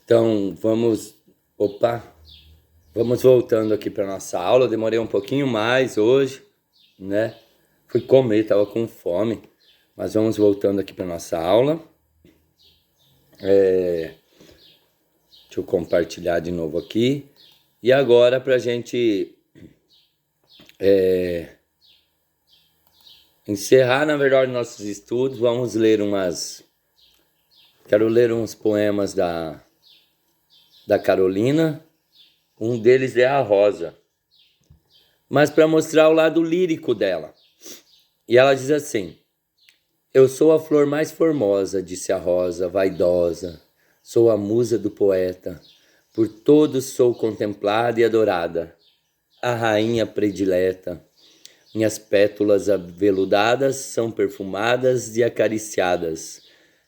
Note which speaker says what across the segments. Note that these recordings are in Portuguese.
Speaker 1: Então, vamos voltando aqui para nossa aula. Eu demorei um pouquinho mais hoje, né? Fui comer, estava com fome, mas vamos voltando aqui para nossa aula. Deixa eu compartilhar de novo aqui. E agora, para a gente encerrar, na verdade, nossos estudos, quero ler uns poemas da Carolina. Um deles é a Rosa, mas para mostrar o lado lírico dela. E ela diz assim: eu sou a flor mais formosa, disse a rosa, vaidosa. Sou a musa do poeta, por todos sou contemplada e adorada. A rainha predileta. Minhas pétalas aveludadas são perfumadas e acariciadas.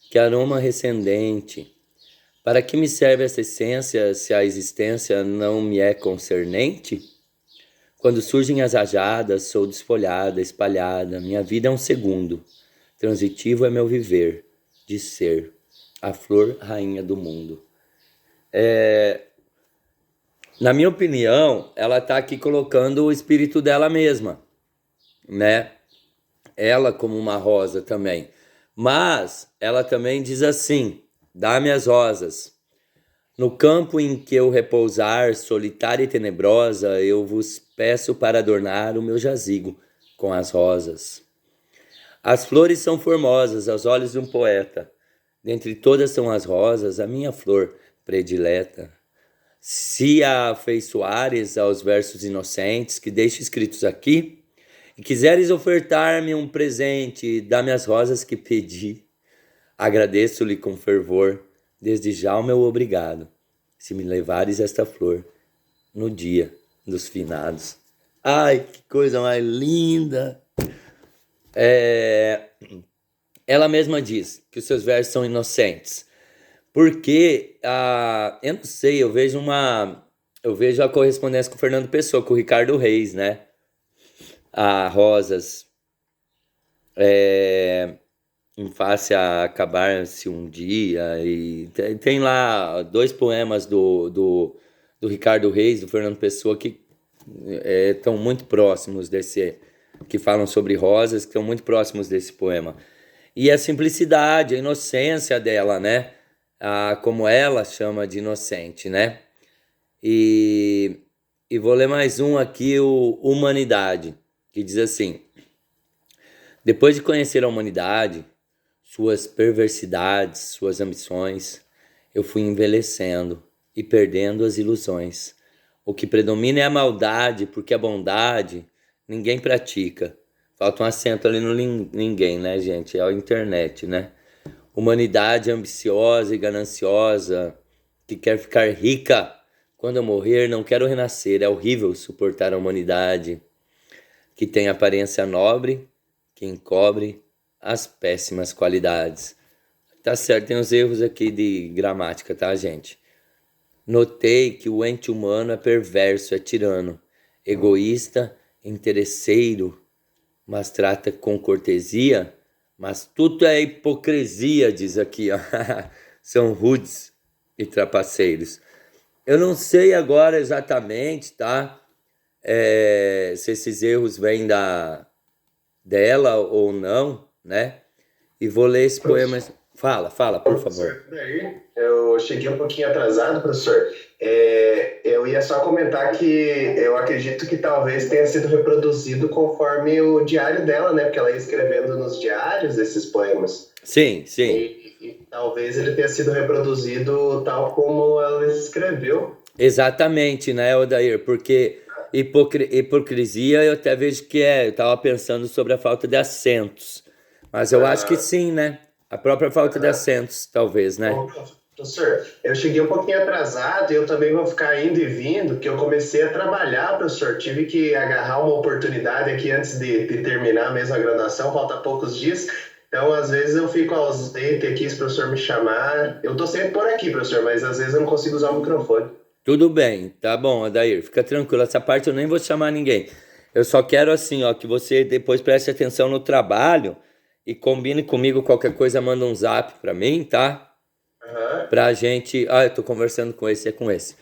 Speaker 1: Que aroma recendente! Para que me serve essa essência se a existência não me é concernente? Quando surgem as rajadas, sou desfolhada, espalhada. Minha vida é um segundo. Transitivo é meu viver, de ser a flor rainha do mundo. Na minha opinião, ela está aqui colocando o espírito dela mesma, né? Ela como uma rosa também. Mas ela também diz assim: dá-me as rosas. No campo em que eu repousar, solitária e tenebrosa, eu vos peço para adornar o meu jazigo com as rosas. As flores são formosas aos olhos de um poeta. Dentre todas são as rosas, a minha flor predileta. Se a afeiçoares aos versos inocentes que deixo escritos aqui, e quiseres ofertar-me um presente, dá-me as rosas que pedi. Agradeço-lhe com fervor, desde já o meu obrigado, se me levares esta flor no dia dos finados. Ai, que coisa mais linda! Ela mesma diz que os seus versos são inocentes, porque, eu não sei, eu vejo a correspondência com o Fernando Pessoa, com o Ricardo Reis, né? A Rosas, em face a acabar-se um dia, e tem lá dois poemas do Ricardo Reis, do Fernando Pessoa, que estão muito próximos que falam sobre rosas, que estão muito próximos desse poema. E a simplicidade, a inocência dela, né? Como ela chama de inocente, né? E vou ler mais um aqui, o Humanidade, que diz assim: depois de conhecer a humanidade, suas perversidades, suas ambições, eu fui envelhecendo e perdendo as ilusões. O que predomina é a maldade, porque a bondade ninguém pratica. Falta um acento ali no ninguém, né, gente? É a internet, né? Humanidade ambiciosa e gananciosa, que quer ficar rica. Quando eu morrer, não quero renascer. É horrível suportar a humanidade, que tem aparência nobre, que encobre as péssimas qualidades. Tá certo, tem uns erros aqui de gramática, tá, gente? Notei que o ente humano é perverso, é tirano, egoísta, interesseiro, mas trata com cortesia, mas tudo é hipocrisia, diz aqui, ó. São rudes e trapaceiros. Eu não sei agora exatamente, tá? Se esses erros vêm dela ou não, né? E vou ler esse poema. Fala, por favor.
Speaker 2: Daí, eu cheguei um pouquinho atrasado, professor. Eu ia só comentar que eu acredito que talvez tenha sido reproduzido conforme o diário dela, né? Porque ela ia escrevendo nos diários esses poemas.
Speaker 1: Sim.
Speaker 2: E talvez ele tenha sido reproduzido tal como ela escreveu.
Speaker 1: Exatamente, né, Odair? Porque hipocrisia eu até vejo que eu estava pensando sobre a falta de acentos. Mas eu acho que sim, né? A própria falta de acentos, talvez, né?
Speaker 2: Bom, professor, eu cheguei um pouquinho atrasado e eu também vou ficar indo e vindo, que eu comecei a trabalhar, professor. Tive que agarrar uma oportunidade aqui antes de terminar mesmo a graduação, falta poucos dias. Então, às vezes eu fico ausente aqui se o professor me chamar. Eu tô sempre por aqui, professor, mas às vezes eu não consigo usar o microfone.
Speaker 1: Tudo bem, tá bom, Odair. Fica tranquilo. Essa parte eu nem vou chamar ninguém. Eu só quero, assim, ó, que você depois preste atenção no trabalho e combine comigo qualquer coisa, manda um zap pra mim, tá?
Speaker 2: Aham.
Speaker 1: Pra gente. Ah, eu tô conversando com esse, é com esse.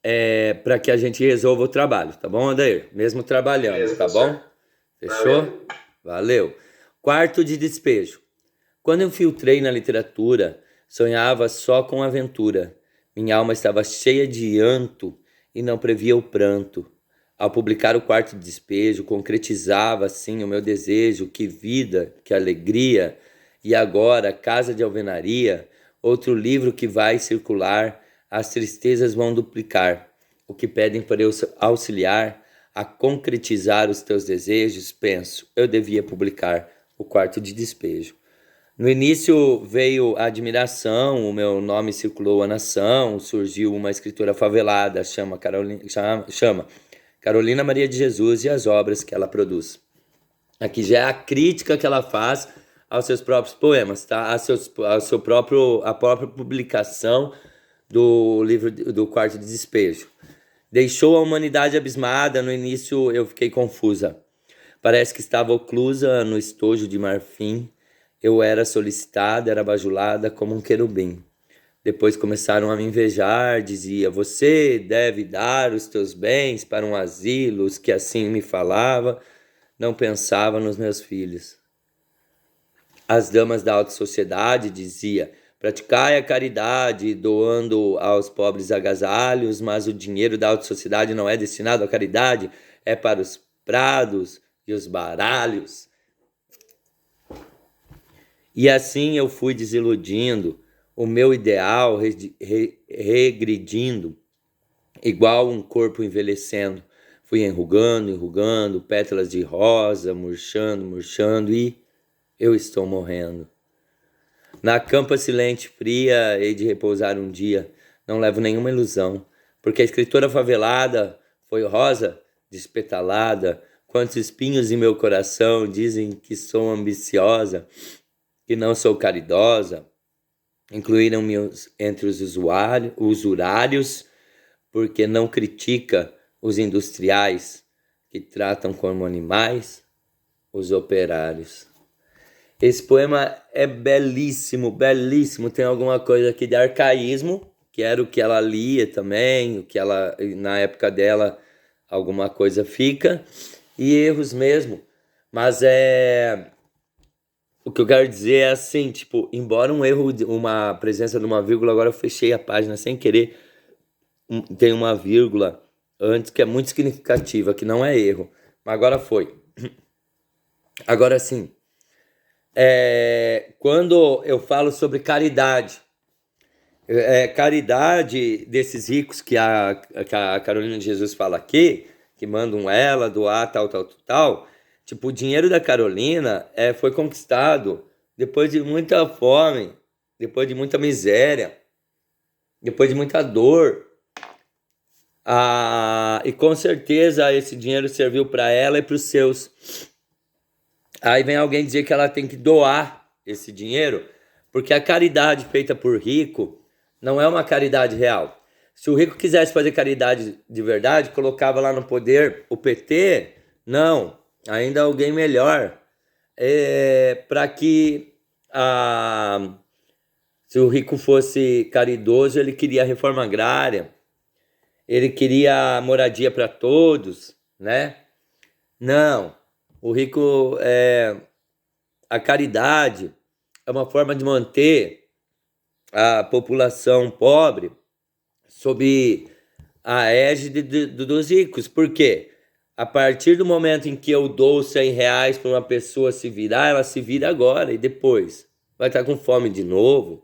Speaker 1: É, para que a gente resolva o trabalho, tá bom, Adair? Mesmo trabalhando,
Speaker 2: Beleza,
Speaker 1: tá bom?
Speaker 2: professor.
Speaker 1: Fechou?
Speaker 2: Valeu.
Speaker 1: Valeu. Quarto de despejo. Quando eu filtrei na literatura, sonhava só com aventura. Minha alma estava cheia de anto e não previa o pranto. Ao publicar o quarto de despejo, concretizava assim o meu desejo, que vida, que alegria. E agora, Casa de Alvenaria, outro livro que vai circular, as tristezas vão duplicar. O que pedem para eu auxiliar a concretizar os teus desejos, penso, eu devia publicar o quarto de despejo. No início veio a admiração, o meu nome circulou a nação, surgiu uma escritora favelada, chama Carolina Maria de Jesus e as obras que ela produz. Aqui já é a crítica que ela faz aos seus próprios poemas, tá? A própria publicação do livro do Quarto de Despejo. Deixou a humanidade abismada, no início eu fiquei confusa. Parece que estava oclusa no estojo de marfim. Eu era solicitada, era bajulada como um querubim. Depois começaram a me invejar, dizia, você deve dar os teus bens para um asilo, os que assim me falava, não pensava nos meus filhos. As damas da alta sociedade, dizia, praticai a caridade, doando aos pobres agasalhos, mas o dinheiro da alta sociedade não é destinado à caridade, é para os prados e os baralhos. E assim eu fui desiludindo, o meu ideal regredindo, igual um corpo envelhecendo. Fui enrugando, enrugando, pétalas de rosa, murchando, murchando e eu estou morrendo. Na campa silente, fria, hei de repousar um dia. Não levo nenhuma ilusão, porque a escritora favelada foi rosa despetalada. Quantos espinhos em meu coração dizem que sou ambiciosa, que não sou caridosa. Incluíram-me entre os usurários, porque não critica os industriais que tratam como animais os operários. Esse poema é belíssimo, belíssimo. Tem alguma coisa aqui de arcaísmo, que era o que ela lia também, o que ela, na época dela, alguma coisa fica, e erros mesmo. Mas o que eu quero dizer é assim, tipo, embora um erro, uma presença de uma vírgula, agora eu fechei a página sem querer, tem uma vírgula antes que é muito significativa, que não é erro, mas agora foi. Agora sim, quando eu falo sobre caridade, caridade desses ricos que a Carolina de Jesus fala aqui, que mandam ela doar tal, tal, tal, tal, tipo, o dinheiro da Carolina foi conquistado depois de muita fome, depois de muita miséria, depois de muita dor. E com certeza esse dinheiro serviu para ela e para os seus. Aí vem alguém dizer que ela tem que doar esse dinheiro, porque a caridade feita por rico não é uma caridade real. Se o rico quisesse fazer caridade de verdade, colocava lá no poder o PT, não, ainda alguém melhor, para que se o rico fosse caridoso, ele queria a reforma agrária, ele queria moradia para todos, né? Não, o rico, a caridade é uma forma de manter a população pobre sob a égide dos ricos. Por quê? A partir do momento em que eu dou R$ 100 para uma pessoa se virar, ela se vira agora e depois vai estar com fome de novo,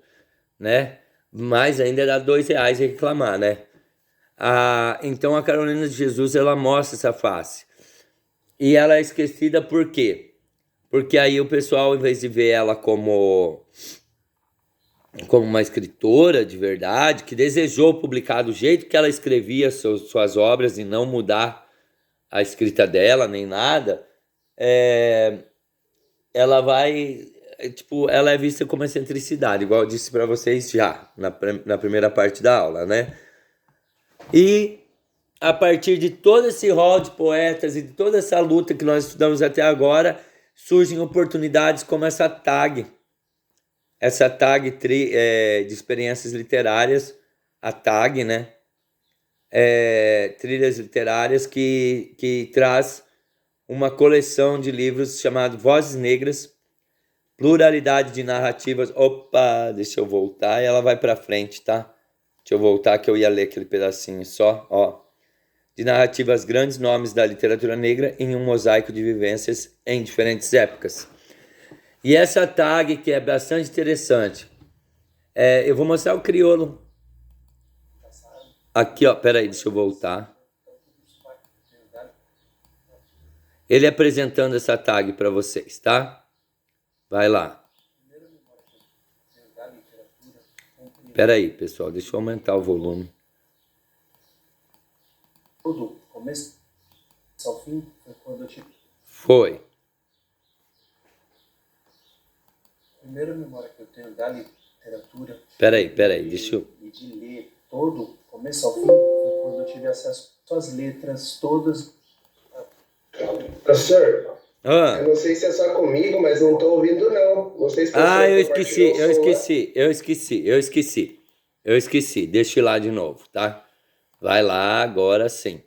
Speaker 1: né? Mas ainda dá R$ 2 e reclamar, né? Então a Carolina de Jesus, ela mostra essa face. E ela é esquecida por quê? Porque aí o pessoal, em vez de ver ela como uma escritora de verdade, que desejou publicar do jeito que ela escrevia suas obras e não mudar a escrita dela, nem nada, ela vai, tipo, ela é vista como excentricidade, igual eu disse para vocês já, na primeira parte da aula, né? E a partir de todo esse rol de poetas e de toda essa luta que nós estudamos até agora, surgem oportunidades como essa tag. essa tag de experiências literárias, a tag, né? Trilhas literárias que traz uma coleção de livros chamado Vozes Negras, pluralidade de narrativas. Opa, deixa eu voltar e ela vai para frente, tá? Deixa eu voltar que eu ia ler aquele pedacinho só, ó. De narrativas, grandes nomes da literatura negra em um mosaico de vivências em diferentes épocas. E essa tag que é bastante interessante, eu vou mostrar o crioulo. Aqui, ó, peraí, deixa eu voltar. Ele apresentando essa tag para vocês, tá? Vai lá. Peraí, pessoal, deixa eu aumentar o volume.
Speaker 3: Todo começo ao fim foi quando eu tive.
Speaker 1: Foi.
Speaker 3: A primeira memória que eu tenho da literatura.
Speaker 1: Peraí, deixa eu.
Speaker 3: E de ler todo, começo ao fim, foi quando eu tive acesso às letras todas.
Speaker 2: Professor, eu não sei se é só comigo, mas não estou ouvindo, não. Não sei se
Speaker 1: eu esqueci. Deixa eu ir lá de novo, tá? Vai lá, agora sim.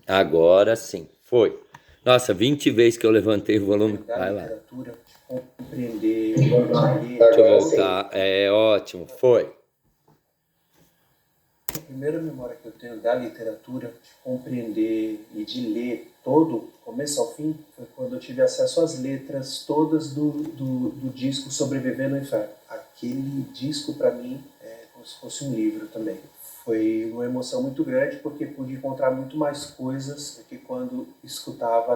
Speaker 1: Agora sim, foi. Nossa, 20 vezes que eu levantei o volume. Vai lá.
Speaker 3: Compreender,
Speaker 1: deixa eu voltar. É ótimo, foi.
Speaker 3: A primeira memória que eu tenho da literatura, de compreender e de ler todo, começo ao fim, foi quando eu tive acesso às letras todas do disco Sobreviver no Inferno. Aquele disco, para mim, é como se fosse um livro também. Foi uma emoção muito grande, porque pude encontrar muito mais coisas do que quando escutava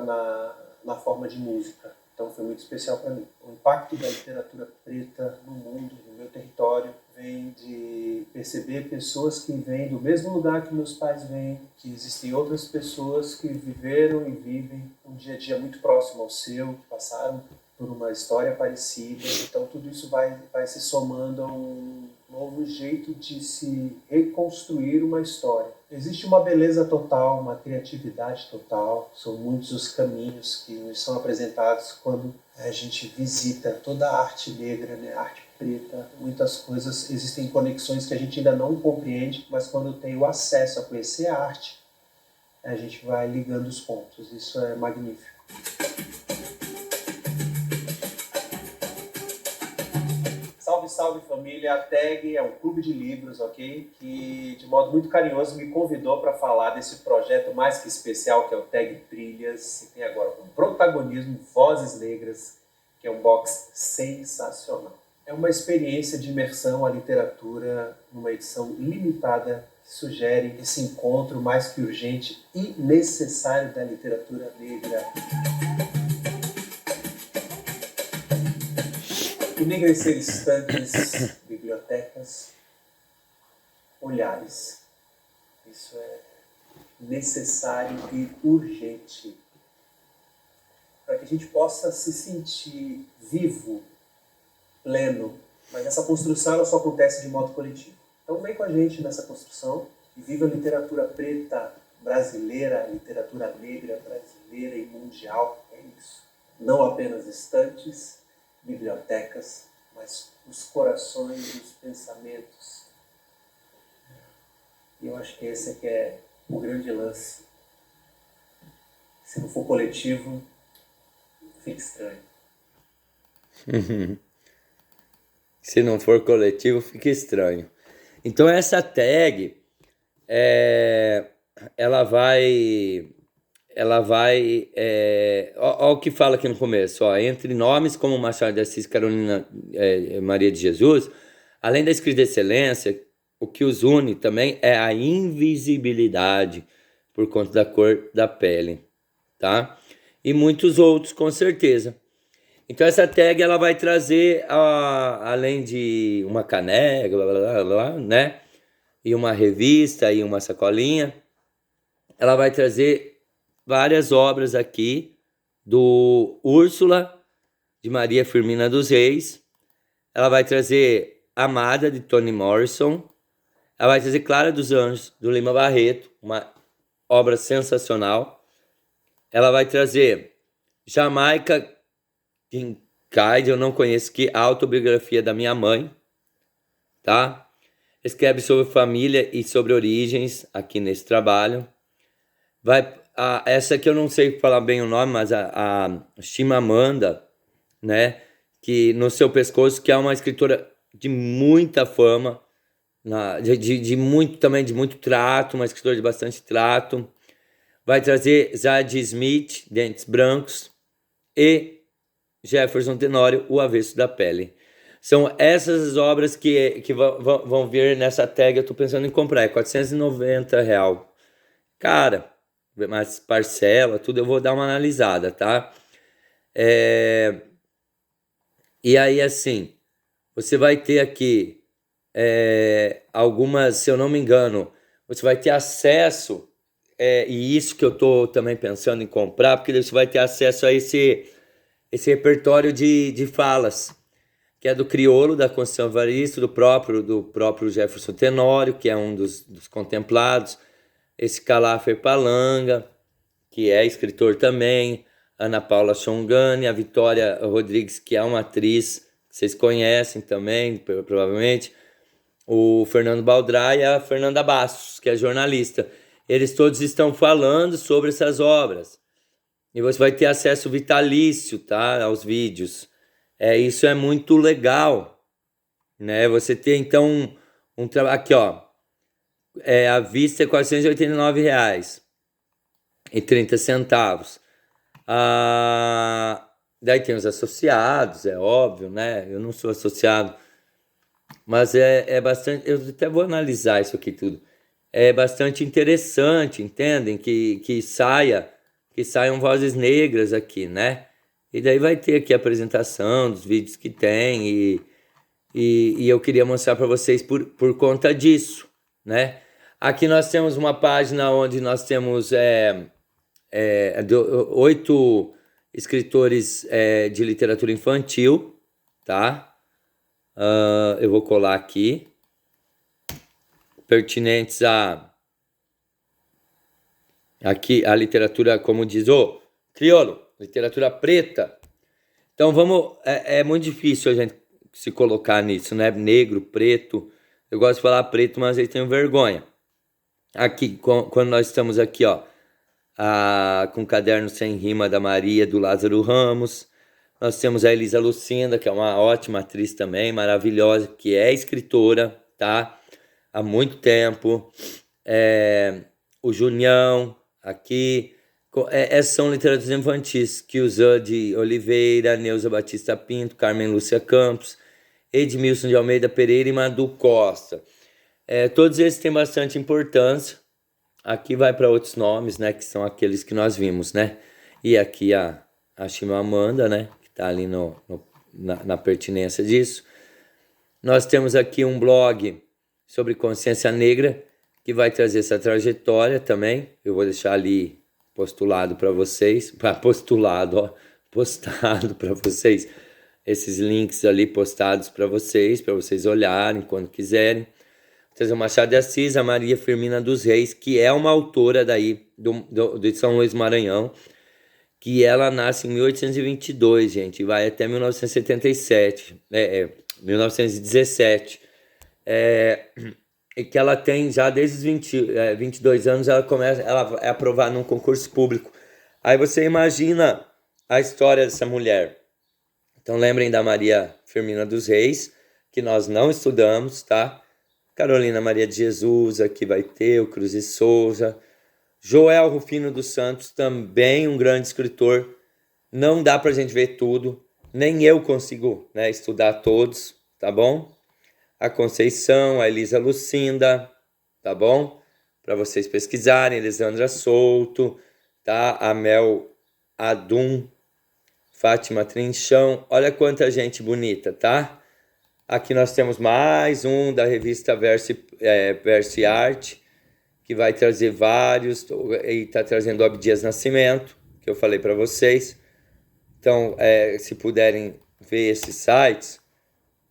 Speaker 3: na forma de música. Então foi muito especial para mim. O impacto da literatura preta no mundo, no meu território, vem de perceber pessoas que vêm do mesmo lugar que meus pais vêm, que existem outras pessoas que viveram e vivem um dia a dia muito próximo ao seu, que passaram por uma história parecida. Então tudo isso vai se somando a um novo jeito de se reconstruir uma história. Existe uma beleza total, uma criatividade total, são muitos os caminhos que nos são apresentados quando a gente visita toda a arte negra, né? A arte preta, muitas coisas, existem conexões que a gente ainda não compreende, mas quando tem o acesso a conhecer a arte, a gente vai ligando os pontos, isso é magnífico. Salve família, a TAG é um clube de livros, ok? Que de modo muito carinhoso me convidou para falar desse projeto mais que especial que é o TAG Trilhas, que tem agora como protagonismo Vozes Negras, que é um box sensacional. É uma experiência de imersão à literatura numa edição limitada que sugere esse encontro mais que urgente e necessário da literatura negra. Enegrecer estantes, bibliotecas, olhares. Isso é necessário e urgente para que a gente possa se sentir vivo, pleno. Mas essa construção ela só acontece de modo coletivo. Então vem com a gente nessa construção e viva a literatura preta brasileira, a literatura negra brasileira e mundial. É isso. Não apenas estantes, bibliotecas, mas os corações e os pensamentos. E eu acho que esse é que é o grande lance. Se não for coletivo, fica estranho.
Speaker 1: Se não for coletivo, fica estranho. Então essa tag, ela vai, ó o que fala aqui no começo, ó, entre nomes como Machado de Assis, Carolina Maria de Jesus, além da escrita de excelência, o que os une também é a invisibilidade por conta da cor da pele, tá? E muitos outros, com certeza. Então essa tag ela vai trazer, além de uma caneca, blá, blá, blá, blá, né? E uma revista e uma sacolinha, ela vai trazer várias obras aqui do Úrsula, de Maria Firmina dos Reis. Ela vai trazer Amada, de Toni Morrison. Ela vai trazer Clara dos Anjos, do Lima Barreto, uma obra sensacional. Ela vai trazer Jamaica Cais, eu não conheço, que a autobiografia da minha mãe, tá? Escreve sobre família e sobre origens aqui nesse trabalho. Essa aqui eu não sei falar bem o nome, mas a Chimamanda, né? Que no seu pescoço, que é uma escritora de muita fama, de muito também, de muito trato, uma escritora de bastante trato. Vai trazer Zadie Smith, Dentes Brancos, e Jefferson Tenório, O Avesso da Pele. São essas as obras que vão vir nessa tag. Eu tô pensando em comprar, é R$ 490. Cara, mas parcela, tudo eu vou dar uma analisada, tá? E aí, assim, você vai ter aqui algumas, se eu não me engano, você vai ter acesso, e isso que eu tô também pensando em comprar, porque você vai ter acesso a esse repertório de falas, que é do Criolo, da Conceição Evaristo, do próprio Jefferson Tenório, que é um dos contemplados, esse Calaffer Palanga, que é escritor também, Ana Paula Chongani, a Vitória Rodrigues, que é uma atriz que vocês conhecem também, provavelmente, o Fernando Baldrá e a Fernanda Bastos, que é jornalista. Eles todos estão falando sobre essas obras. E você vai ter acesso vitalício, tá, aos vídeos. Isso é muito legal, né? Você tem, então, um trabalho... Aqui, ó. A vista é R$ 489,30. Daí tem os associados, é óbvio, né? Eu não sou associado, mas é bastante... Eu até vou analisar isso aqui tudo. É bastante interessante, entendem? Que saiam vozes negras aqui, né? E daí vai ter aqui a apresentação dos vídeos que tem, e eu queria mostrar para vocês por conta disso, né? Aqui nós temos uma página onde nós temos 8 escritores de literatura infantil, tá? Eu vou colar aqui, pertinentes aqui a literatura, como diz o Criolo, literatura preta. Então vamos, é muito difícil a gente se colocar nisso, né? Negro, preto. Eu gosto de falar preto, mas eu tenho vergonha. Aqui, quando nós estamos aqui, ó, com o Caderno Sem Rima da Maria, do Lázaro Ramos. Nós temos a Elisa Lucinda, que é uma ótima atriz também, maravilhosa, que é escritora, tá? Há muito tempo. O Junião, aqui. São literaturas infantis, Kiusan de Oliveira, Neuza Batista Pinto, Carmen Lúcia Campos, Edmilson de Almeida Pereira e Madu Costa. Todos esses têm bastante importância. Aqui vai para outros nomes, né, que são aqueles que nós vimos, né? E aqui a Chimamanda, né, que está ali na pertinência disso. Nós temos aqui um blog sobre consciência negra, que vai trazer essa trajetória também. Eu vou deixar ali postulado para vocês, postado para vocês, esses links ali postados para vocês olharem quando quiserem. Trazer o Machado de Assis, a Maria Firmina dos Reis, que é uma autora daí de São Luís Maranhão, que ela nasce em 1822, gente, e vai até 1977, 1917. E que ela tem já desde os 22 anos, ela é aprovada num concurso público. Aí você imagina a história dessa mulher. Então lembrem da Maria Firmina dos Reis, que nós não estudamos, tá? Carolina Maria de Jesus, aqui vai ter, o Cruz e Souza. Joel Rufino dos Santos, também um grande escritor. Não dá pra gente ver tudo, nem eu consigo, né, estudar todos, tá bom? A Conceição, a Elisa Lucinda, tá bom? Para vocês pesquisarem, Elisandra Souto, tá? A Mel Adum, Fátima Trinchão, olha quanta gente bonita, tá? Aqui nós temos mais um da revista Verso e Arte, que vai trazer vários, e está trazendo o Abdias Nascimento, que eu falei para vocês. Então, se puderem ver esses sites,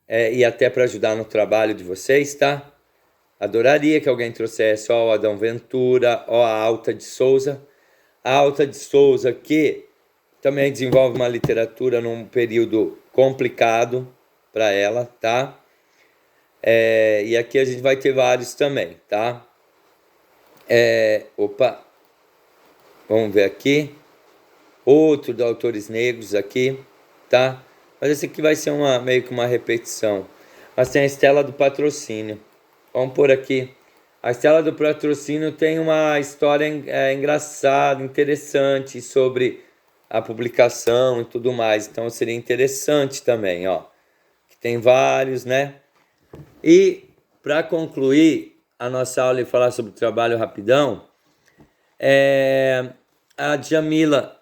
Speaker 1: e até para ajudar no trabalho de vocês, tá? Adoraria que alguém trouxesse, ó, o Adão Ventura, ó, a Alta de Souza. A Alta de Souza, que também desenvolve uma literatura num período complicado para ela, tá? E aqui a gente vai ter vários também, tá? Opa, vamos ver aqui. Outro de autores negros aqui, tá? Mas esse aqui vai ser meio que uma repetição. Mas tem a Estela do Patrocínio. Vamos por aqui. A Estela do Patrocínio tem uma história engraçada, interessante sobre a publicação e tudo mais. Então seria interessante também, ó. Que tem vários, né? E para concluir a nossa aula e falar sobre o trabalho rapidão, a Djamila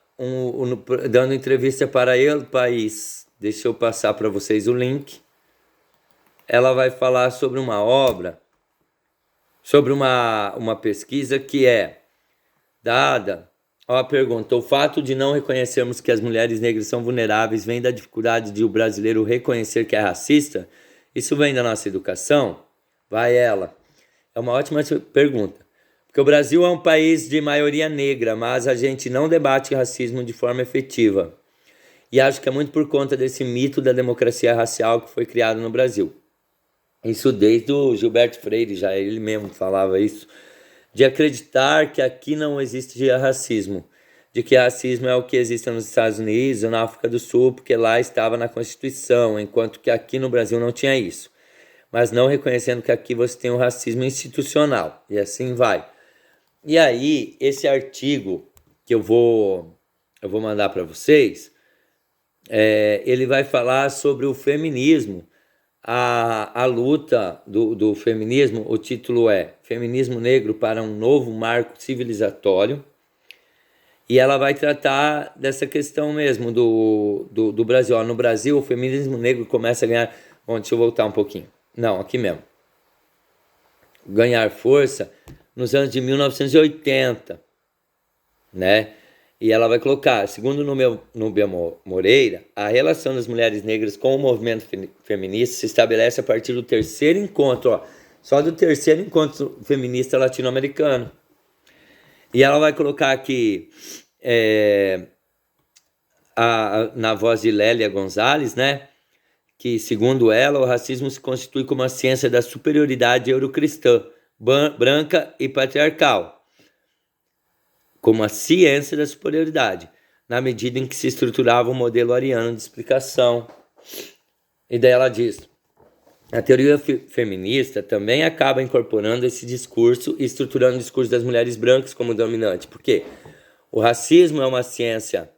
Speaker 1: dando entrevista para El País. Deixa eu passar para vocês o link. Ela vai falar sobre uma obra, sobre uma pesquisa que é dada. Ó, a pergunta: o fato de não reconhecermos que as mulheres negras são vulneráveis vem da dificuldade de o brasileiro reconhecer que é racista? Isso vem da nossa educação? Vai ela. É uma ótima pergunta. Porque o Brasil é um país de maioria negra, mas a gente não debate racismo de forma efetiva. E acho que é muito por conta desse mito da democracia racial que foi criado no Brasil. Isso desde o Gilberto Freire, já ele mesmo falava isso, de acreditar que aqui não existe racismo, de que racismo é o que existe nos Estados Unidos ou na África do Sul, porque lá estava na Constituição, enquanto que aqui no Brasil não tinha isso. Mas não reconhecendo que aqui você tem o racismo institucional, e assim vai. E aí, esse artigo que eu vou mandar para vocês, ele vai falar sobre o feminismo, a luta do feminismo. O título é Feminismo Negro para um Novo Marco Civilizatório, e ela vai tratar dessa questão mesmo do Brasil. Ó, no Brasil, o feminismo negro começa a ganhar... Bom, deixa eu voltar um pouquinho. Não, aqui mesmo. Ganhar força nos anos de 1980, né? E ela vai colocar, segundo Núbia Moreira, a relação das mulheres negras com o movimento feminista se estabelece a partir do terceiro encontro, ó, só do terceiro encontro feminista latino-americano. E ela vai colocar aqui, na voz de Lélia Gonzalez, né? Que, segundo ela, o racismo se constitui como a ciência da superioridade eurocristã, branca e patriarcal, como a ciência da superioridade, na medida em que se estruturava o modelo ariano de explicação. E daí ela diz: a teoria feminista também acaba incorporando esse discurso e estruturando o discurso das mulheres brancas como dominante, porque o racismo é uma ciência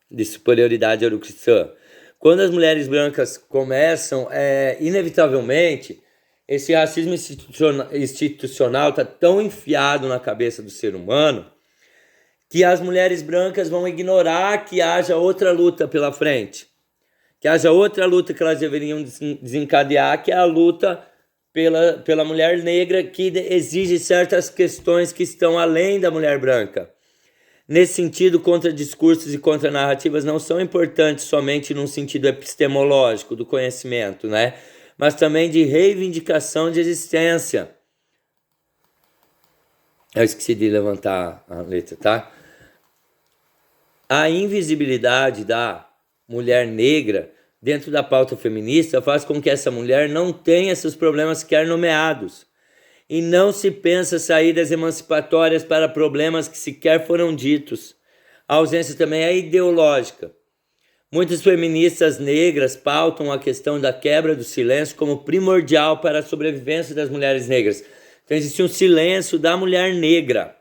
Speaker 1: de superioridade eurocristã. Quando as mulheres brancas começam, inevitavelmente, esse racismo institucional está tão enfiado na cabeça do ser humano que as mulheres brancas vão ignorar que haja outra luta pela frente, que haja outra luta que elas deveriam desencadear, que é a luta pela mulher negra, que exige certas questões que estão além da mulher branca. Nesse sentido, contradiscursos e contranarrativas não são importantes somente num sentido epistemológico do conhecimento, né? Mas também de reivindicação de existência. Eu esqueci de levantar a letra, tá? A invisibilidade da mulher negra dentro da pauta feminista faz com que essa mulher não tenha seus problemas sequer nomeados. E não se pensa saídas emancipatórias para problemas que sequer foram ditos. A ausência também é ideológica. Muitas feministas negras pautam a questão da quebra do silêncio como primordial para a sobrevivência das mulheres negras. Então existe um silêncio da mulher negra.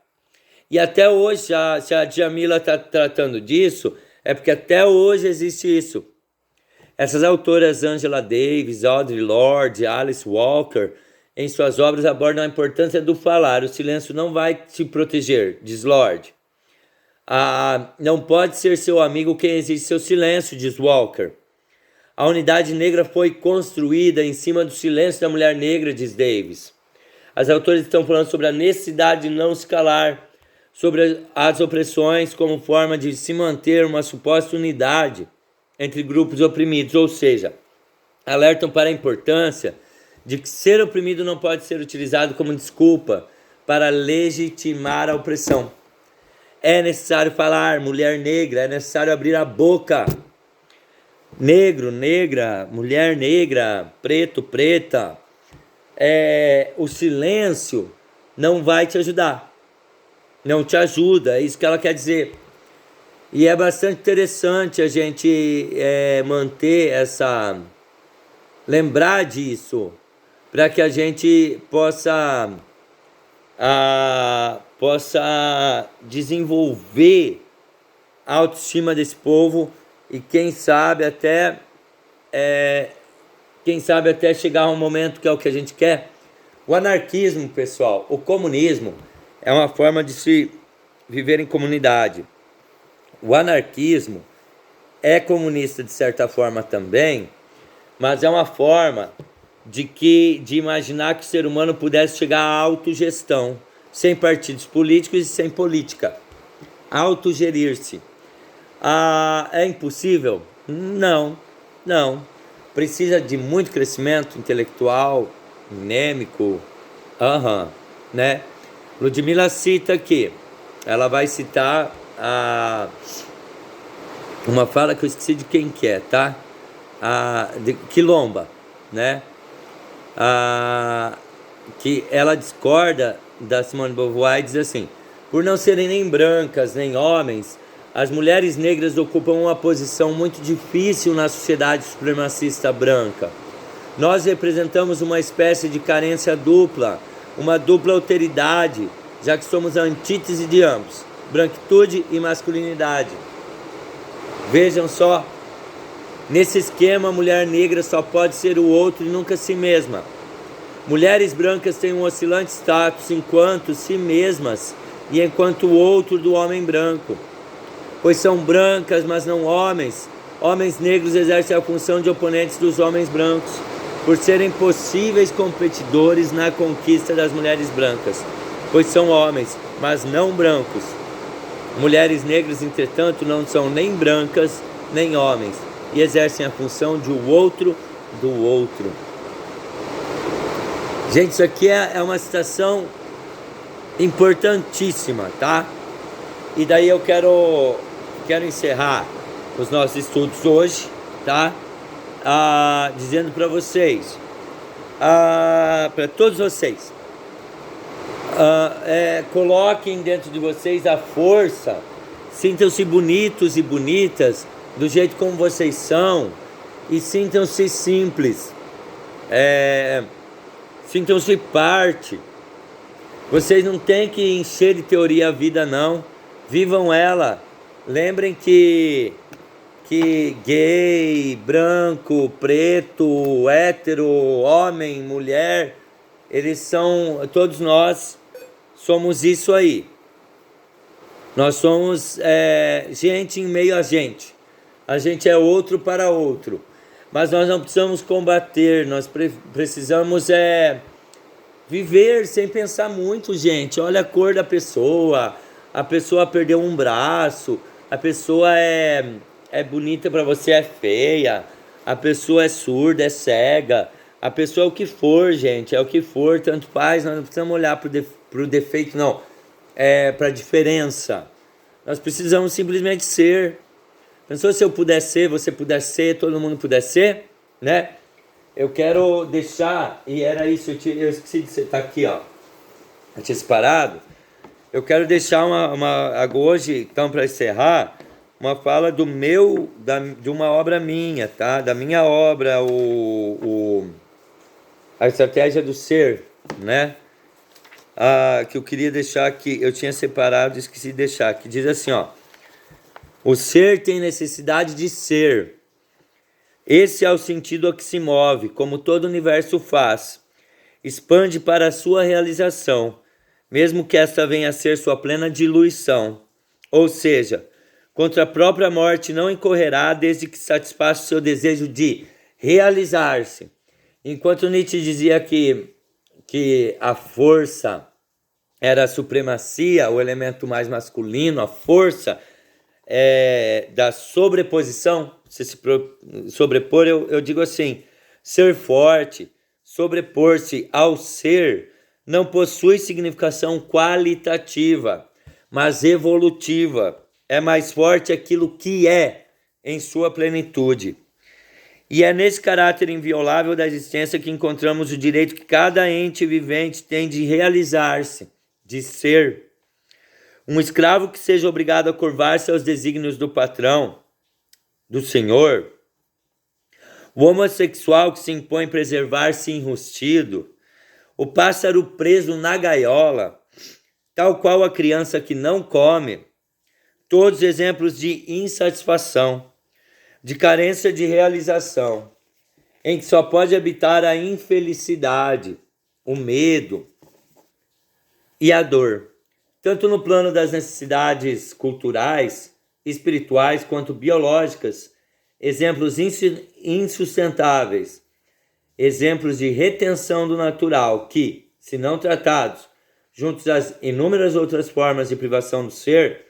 Speaker 1: E até hoje, se a Djamila está tratando disso, é porque até hoje existe isso. Essas autoras Angela Davis, Audre Lorde, Alice Walker, em suas obras abordam a importância do falar. O silêncio não vai te proteger, diz Lorde. Não pode ser seu amigo quem exige seu silêncio, diz Walker. A unidade negra foi construída em cima do silêncio da mulher negra, diz Davis. As autoras estão falando sobre a necessidade de não se calar, sobre as opressões como forma de se manter uma suposta unidade entre grupos oprimidos, ou seja, alertam para a importância de que ser oprimido não pode ser utilizado como desculpa para legitimar a opressão. É necessário falar, mulher negra, é necessário abrir a boca. negro, negra, mulher negra, preto, preta, o silêncio não vai te ajudar. Não te ajuda, é isso que ela quer dizer. E é bastante interessante a gente manter lembrar disso, para que a gente possa desenvolver a autoestima desse povo e quem sabe até chegar a um momento que é o que a gente quer. O anarquismo, pessoal, o comunismo é uma forma de se viver em comunidade. O anarquismo é comunista de certa forma também, mas é uma forma de imaginar que o ser humano pudesse chegar à autogestão, sem partidos políticos e sem política. Autogerir-se. É impossível? Não. Precisa de muito crescimento intelectual, anêmico. Né? Ludmilla cita aqui, ela vai citar uma fala que eu esqueci de quem que é, tá? De Quilomba, né? Que ela discorda da Simone de Beauvoir e diz assim: por não serem nem brancas nem homens, as mulheres negras ocupam uma posição muito difícil na sociedade supremacista branca. Nós representamos uma espécie de carência dupla, uma dupla alteridade, já que somos a antítese de ambos, branquitude e masculinidade. Vejam só, nesse esquema a mulher negra só pode ser o outro e nunca si mesma. Mulheres brancas têm um oscilante status enquanto si mesmas e enquanto o outro do homem branco, pois são brancas, mas não homens. Homens negros exercem a função de oponentes dos homens brancos, por serem possíveis competidores na conquista das mulheres brancas, pois são homens, mas não brancos. Mulheres negras, entretanto, não são nem brancas, nem homens, e exercem a função de o outro do outro. Gente, isso aqui é uma citação importantíssima, tá? E daí eu quero encerrar os nossos estudos hoje, tá? Dizendo para vocês, para todos vocês, coloquem dentro de vocês a força, sintam-se bonitos e bonitas do jeito como vocês são e sintam-se simples, sintam-se parte. Vocês não têm que encher de teoria a vida, não. Vivam ela. Lembrem que gay, branco, preto, hétero, homem, mulher, todos nós somos isso aí. Nós somos gente em meio a gente. A gente é outro para outro. Mas nós não precisamos combater, nós precisamos viver sem pensar muito, gente. Olha a cor da pessoa, a pessoa perdeu um braço, a pessoa é bonita para você, é feia, a pessoa é surda, é cega, a pessoa é o que for, gente, é o que for, tanto faz. Nós não precisamos olhar pro defeito, não, para a diferença. Nós precisamos simplesmente ser. Pensou se eu puder ser, você puder ser, todo mundo puder ser, né? Eu quero deixar, e era isso, eu esqueci de citar aqui, ó, eu tinha separado. Eu quero deixar hoje, então, para encerrar, uma fala de uma obra minha, tá? Da minha obra, a estratégia do ser, né? Que eu queria deixar aqui, eu tinha separado, esqueci de deixar, que diz assim, ó: o ser tem necessidade de ser. Esse é o sentido a que se move, como todo o universo faz. Expande para a sua realização, mesmo que esta venha a ser sua plena diluição. Ou seja, contra a própria morte não incorrerá desde que satisfaça o seu desejo de realizar-se. Enquanto Nietzsche dizia que a força era a supremacia, o elemento mais masculino, a força da sobreposição, se sobrepor, eu digo assim: ser forte, sobrepor-se ao ser, não possui significação qualitativa, mas evolutiva. É mais forte aquilo que é em sua plenitude. E é nesse caráter inviolável da existência que encontramos o direito que cada ente vivente tem de realizar-se, de ser. Um escravo que seja obrigado a curvar-se aos desígnios do patrão, do senhor. O homossexual que se impõe preservar-se enrustido. O pássaro preso na gaiola, tal qual a criança que não come. Todos exemplos de insatisfação, de carência de realização, em que só pode habitar a infelicidade, o medo e a dor, tanto no plano das necessidades culturais, espirituais quanto biológicas, exemplos insustentáveis, exemplos de retenção do natural que, se não tratados, juntos às inúmeras outras formas de privação do ser,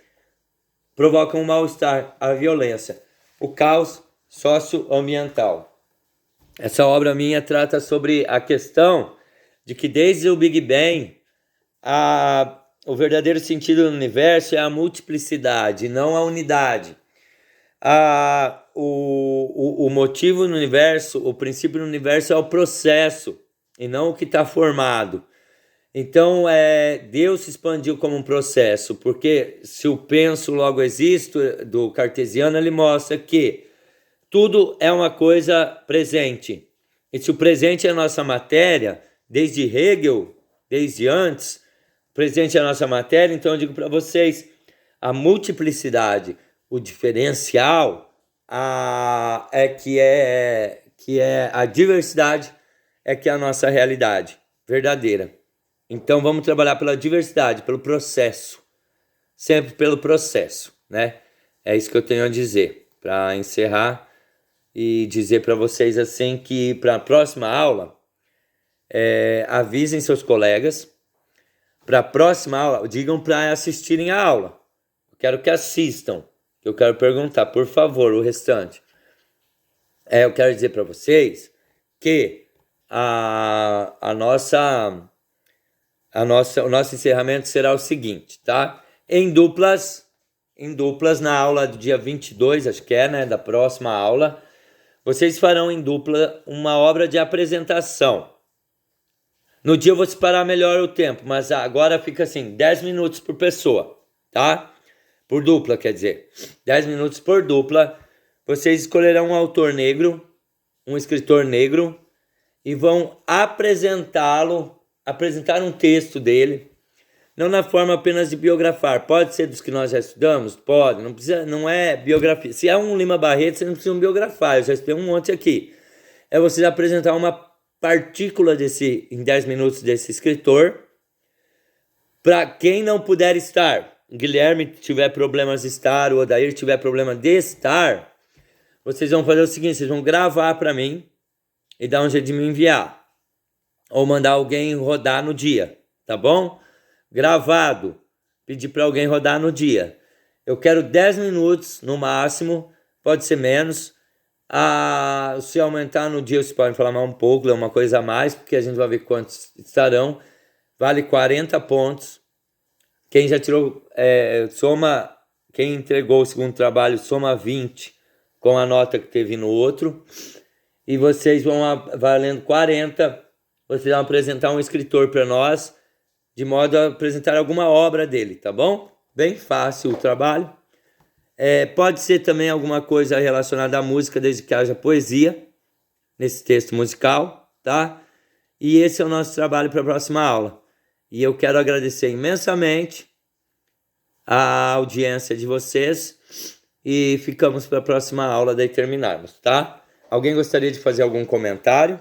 Speaker 1: provocam o mal-estar, a violência, o caos socioambiental. Essa obra minha trata sobre a questão de que desde o Big Bang, o verdadeiro sentido do universo é a multiplicidade, não a unidade. O motivo no universo, o princípio no universo é o processo e não o que está formado. Então, Deus se expandiu como um processo, porque se o penso logo existo do cartesiano, ele mostra que tudo é uma coisa presente. E se o presente é a nossa matéria, desde Hegel, desde antes, presente é a nossa matéria, então eu digo para vocês, a multiplicidade, o diferencial, que é a diversidade, é que é a nossa realidade verdadeira. Então vamos trabalhar pela diversidade, pelo processo, sempre pelo processo, né? É isso que eu tenho a dizer, para encerrar e dizer para vocês assim que para a próxima aula, avisem seus colegas, para a próxima aula, digam para assistirem a aula, eu quero que assistam, eu quero perguntar, por favor, o restante. Eu quero dizer para vocês que o nosso encerramento será o seguinte, tá? Em duplas na aula do dia 22, acho que né, da próxima aula, vocês farão em dupla uma obra de apresentação. No dia eu vou separar melhor o tempo, mas agora fica assim, 10 minutos por pessoa, tá? Por dupla, quer dizer, 10 minutos por dupla. Vocês escolherão um autor negro, um escritor negro, e vão apresentar um texto dele, não na forma apenas de biografar. Pode ser dos que nós já estudamos? Pode, não precisa, não é biografia. Se é um Lima Barreto, vocês não precisam biografar, eu já estudei um monte aqui. É vocês apresentar uma partícula em 10 minutos desse escritor. Para quem não puder estar, Guilherme tiver problemas de estar, o Odair tiver problema de estar, vocês vão fazer o seguinte, vocês vão gravar para mim e dar um jeito de me enviar. Ou mandar alguém rodar no dia, tá bom? Gravado, pedir para alguém rodar no dia. Eu quero 10 minutos no máximo, pode ser menos. Se aumentar no dia, vocês podem falar mais um pouco, ler uma coisa a mais, porque a gente vai ver quantos estarão. Vale 40 pontos. Quem já tirou, quem entregou o segundo trabalho, soma 20 com a nota que teve no outro. E vocês vão valendo 40, vocês vão apresentar um escritor para nós, de modo a apresentar alguma obra dele, tá bom? Bem fácil o trabalho. Pode ser também alguma coisa relacionada à música, desde que haja poesia nesse texto musical, tá? E esse é o nosso trabalho para a próxima aula. E eu quero agradecer imensamente a audiência de vocês e ficamos para a próxima aula, daí terminarmos, tá? Alguém gostaria de fazer algum comentário?